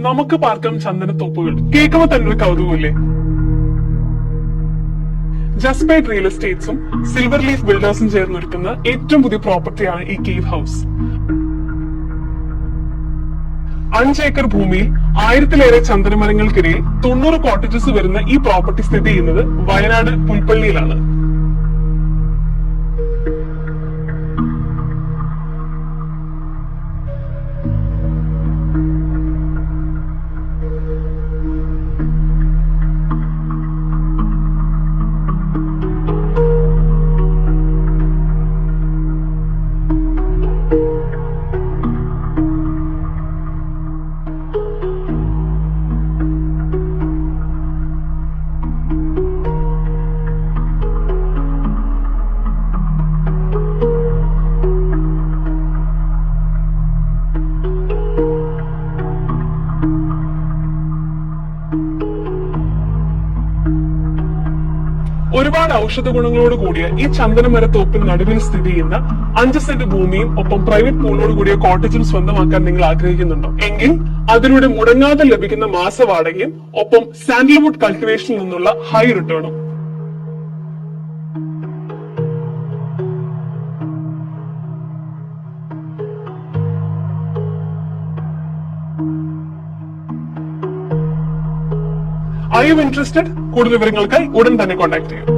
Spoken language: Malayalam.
നമുക്ക് പാർക്കാം ചന്ദനത്തോപ്പുകൾ. കേൾക്കുമ്പോൾ തന്നെ ഒരു കൗതുകമില്ലേ? ജസ്പേറ്റ് റിയൽ എസ്റ്റേറ്റ്സും സിൽവർ ലീഫ് ബിൽഡേഴ്സും ചേർന്നൊരുക്കുന്ന ഏറ്റവും പുതിയ പ്രോപ്പർട്ടിയാണ് ഈ കേവ് ഹൗസ്. 5 ഏക്കർ ഭൂമിയിൽ 1000-ലേറെ ചന്ദനമരങ്ങൾക്കിടയിൽ 90 കോട്ടേജസ് വരുന്ന ഈ പ്രോപ്പർട്ടി സ്ഥിതി ചെയ്യുന്നത് വയനാട് പുൽപ്പള്ളിയിലാണ്. ഒരുപാട് ഔഷധ ഗുണങ്ങളോട് കൂടിയ ഈ ചന്ദനമരത്തോപ്പിന് നടുവിൽ സ്ഥിതി ചെയ്യുന്ന 5 സെന്റ് ഭൂമിയും ഒപ്പം പ്രൈവറ്റ് പൂളോട് കൂടിയ കോട്ടേജും സ്വന്തമാക്കാൻ നിങ്ങൾ ആഗ്രഹിക്കുന്നുണ്ടോ എങ്കിൽ അതിലൂടെ മുടങ്ങാതെ ലഭിക്കുന്ന മാസവാടകയും ഒപ്പം സാൻഡൽവുഡ് കൾട്ടിവേഷനിൽ നിന്നുള്ള ഹൈ റിട്ടേണും. Are you interested? കൂടുതൽ വിവരങ്ങൾക്കായി ഉടൻ തന്നെ കോൺടാക്ട് ചെയ്യും.